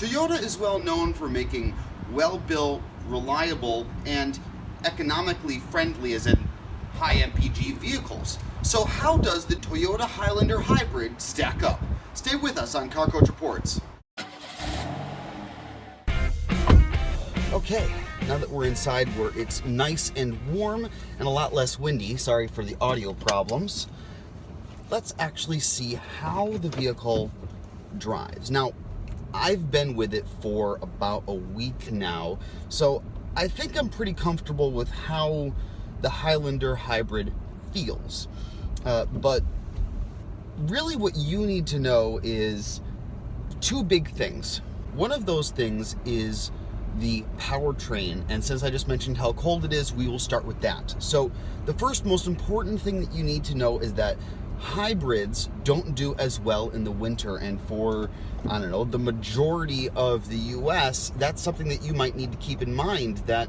Toyota is well known for making well-built, reliable, and economically friendly, as in high MPG vehicles. So how does the Toyota Highlander Hybrid stack up? Stay with us on Car Coach Reports. Okay, now that we're inside where it's nice and warm and a lot less windy, sorry for the audio problems, let's actually see how the vehicle drives. Now, I've been with it for about a week now, so I think I'm pretty comfortable with how the Highlander Hybrid feels. But really what you need to know is two big things. One of those things is the powertrain, and since I just mentioned how cold it is, we will start with that. So the first most important thing that you need to know is that hybrids don't do as well in the winter, and for, I don't know, the majority of the US, that's something that you might need to keep in mind, that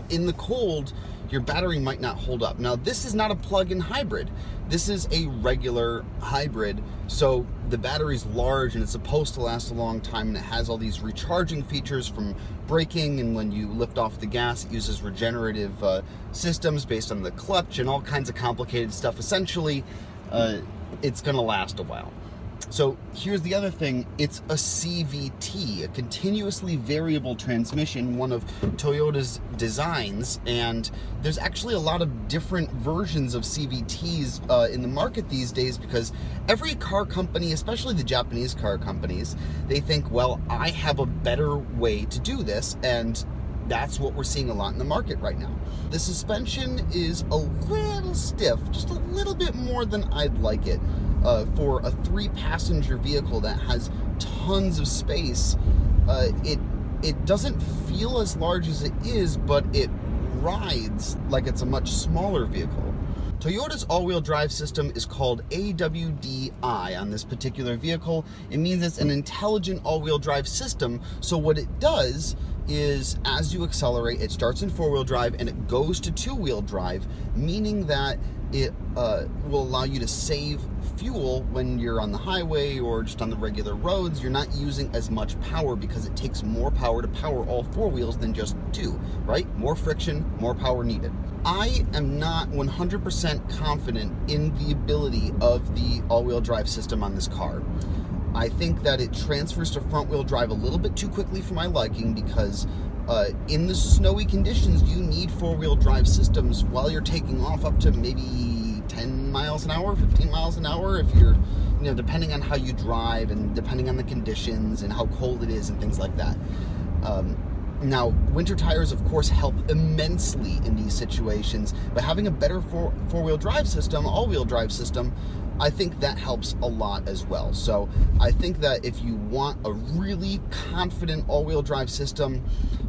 in the cold, your battery might not hold up. Now, this is not a plug-in hybrid. This is a regular hybrid, so the battery's large and it's supposed to last a long time, and it has all these recharging features from braking, and when you lift off the gas, it uses regenerative systems based on the clutch and all kinds of complicated stuff. Essentially, it's gonna last a while. So here's the other thing, it's a CVT, a continuously variable transmission, one of Toyota's designs, and there's actually a lot of different versions of CVTs in the market these days, because every car company, especially the Japanese car companies, they think, well, I have a better way to do this, and that's what we're seeing a lot in the market right now. The suspension is a little stiff, just a little bit more than I'd like it. For a 3-passenger vehicle that has tons of space, it doesn't feel as large as it is, but it rides like it's a much smaller vehicle. Toyota's all-wheel drive system is called AWDI on this particular vehicle. It means it's an intelligent all-wheel drive system, so what it does is, as you accelerate, it starts in 4-wheel drive and it goes to 2-wheel drive, meaning that it will allow you to save fuel when you're on the highway or just on the regular roads. You're not using as much power because it takes more power to power all 4 wheels than just 2, right? More friction, more power needed. I am not 100% confident in the ability of the all-wheel drive system on this car. I think that it transfers to front-wheel drive a little bit too quickly for my liking, because in the snowy conditions, you need 4-wheel drive systems while you're taking off up to maybe 10 miles an hour, 15 miles an hour, if you're, you know, depending on how you drive and depending on the conditions and how cold it is and things like that. Now, winter tires, of course, help immensely in these situations, but having a better four-wheel drive system, all-wheel drive system, I think that helps a lot as well. So I think that if you want a really confident all-wheel drive system,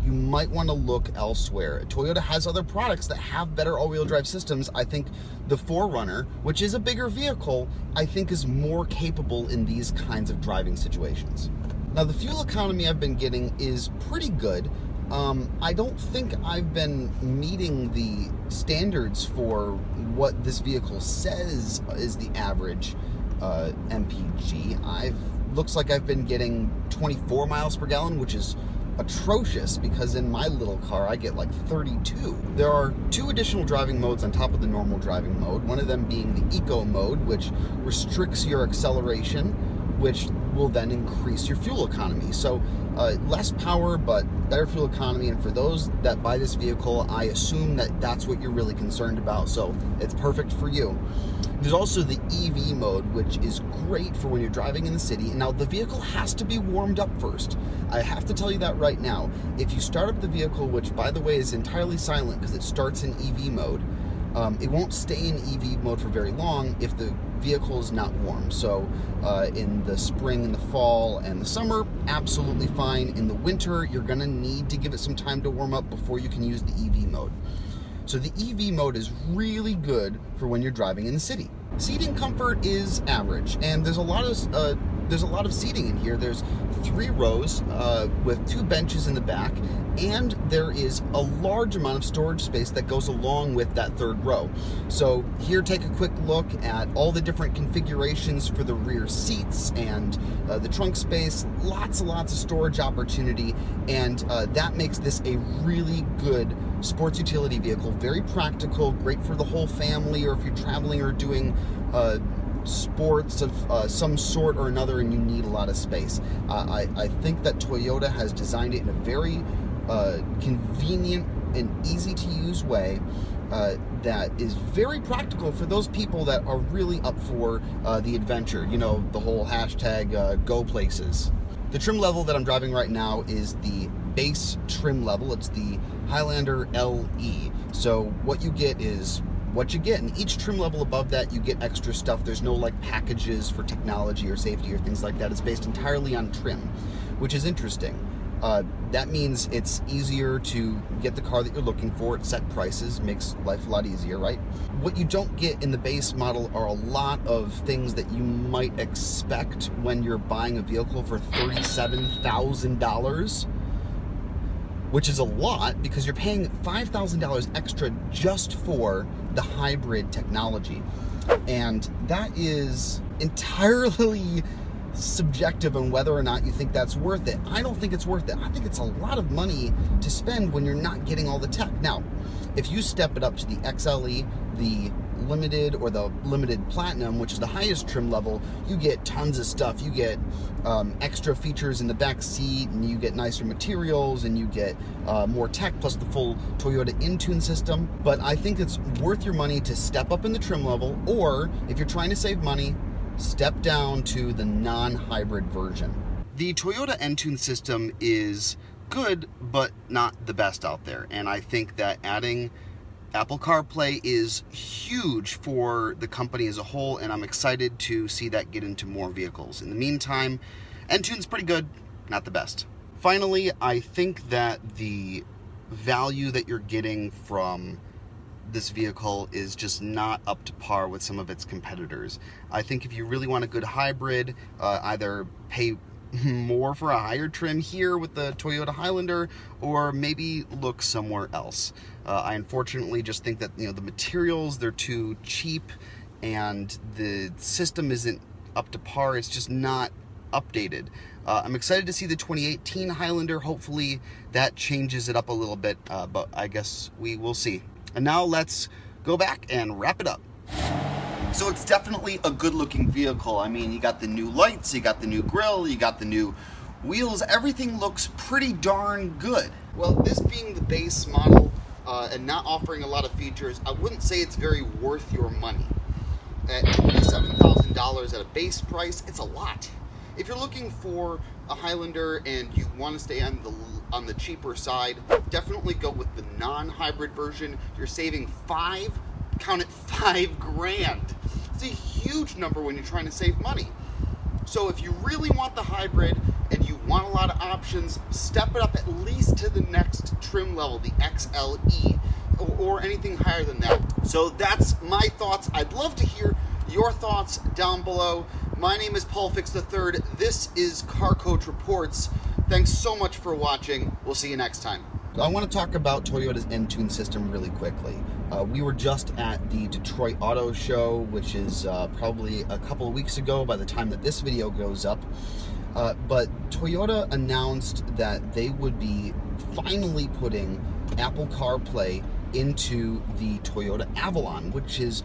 you might want to look elsewhere. Toyota has other products that have better all-wheel drive systems. I think the 4Runner, which is a bigger vehicle, I think is more capable in these kinds of driving situations. Now, the fuel economy I've been getting is pretty good. I don't think I've been meeting the standards for what this vehicle says is the average MPG. Looks like I've been getting 24 miles per gallon, which is atrocious, because in my little car I get like 32. There are 2 additional driving modes on top of the normal driving mode, one of them being the Eco mode, which restricts your acceleration, which will then increase your fuel economy. So less power, but better fuel economy. And for those that buy this vehicle, I assume that that's what you're really concerned about. So it's perfect for you. There's also the EV mode, which is great for when you're driving in the city. Now, the vehicle has to be warmed up first. I have to tell you that right now. If you start up the vehicle, which by the way is entirely silent because it starts in EV mode, it won't stay in EV mode for very long if the vehicle is not warm. So in the spring and the fall and the summer, absolutely fine. In the winter, you're gonna need to give it some time to warm up before you can use the EV mode. So the EV mode is really good for when you're driving in the city. Seating comfort is average, and there's a lot of there's a lot of seating in here. There's 3 rows with 2 benches in the back, and there is a large amount of storage space that goes along with that 3rd row. So here, take a quick look at all the different configurations for the rear seats and the trunk space. Lots and lots of storage opportunity, and that makes this a really good sports utility vehicle. Very practical, great for the whole family, or if you're traveling or doing sports of some sort or another and you need a lot of space. I think that Toyota has designed it in a very convenient and easy to use way that is very practical for those people that are really up for the adventure, you know, the whole hashtag go places. The trim level that I'm driving right now is the base trim level. It's the Highlander LE. So what you get is what you get, and each trim level above that you get extra stuff. There's no like packages for technology or safety or things like that. It's based entirely on trim, which is interesting. That means it's easier to get the car that you're looking for at set prices. Makes life a lot easier, right? What you don't get in the base model are a lot of things that you might expect when you're buying a vehicle for $37,000, which is a lot because you're paying $5,000 extra just for the hybrid technology. And that is entirely subjective on whether or not you think that's worth it. I don't think it's worth it. I think it's a lot of money to spend when you're not getting all the tech. Now, if you step it up to the XLE, the Limited, or the Limited Platinum, which is the highest trim level, you get tons of stuff. You get extra features in the back seat, and you get nicer materials, and you get more tech, plus the full Toyota Entune system. But I think it's worth your money to step up in the trim level, or if you're trying to save money, step down to the non-hybrid version. The Toyota Entune system is good, but not the best out there. And I think that adding Apple CarPlay is huge for the company as a whole, and I'm excited to see that get into more vehicles. In the meantime, Entune's pretty good, not the best. Finally, I think that the value that you're getting from this vehicle is just not up to par with some of its competitors. I think if you really want a good hybrid, either pay more for a higher trim here with the Toyota Highlander, or maybe look somewhere else. I unfortunately just think that, you know, the materials, they're too cheap, and the system isn't up to par. It's just not updated. I'm excited to see the 2018 Highlander. Hopefully that changes it up a little bit, but I guess we will see. And now let's go back and wrap it up. So it's definitely a good looking vehicle. I mean, you got the new lights, you got the new grille, you got the new wheels. Everything looks pretty darn good. Well, this being the base model and not offering a lot of features, I wouldn't say it's very worth your money. At $27,000 at a base price, it's a lot. If you're looking for a Highlander and you want to stay on the cheaper side, definitely go with the non-hybrid version. You're saving count it, $5,000. It's a huge number when you're trying to save money. So if you really want the hybrid and you want a lot of options, step it up at least to the next trim level, the XLE, or anything higher than that. So that's my thoughts. I'd love to hear your thoughts down below. My name is Paul Fix III. This is Car Coach Reports. Thanks so much for watching. We'll see you next time. I want to talk about Toyota's Entune system really quickly. We were just at the Detroit Auto Show, which is probably a couple of weeks ago by the time that this video goes up. But Toyota announced that they would be finally putting Apple CarPlay into the Toyota Avalon, which is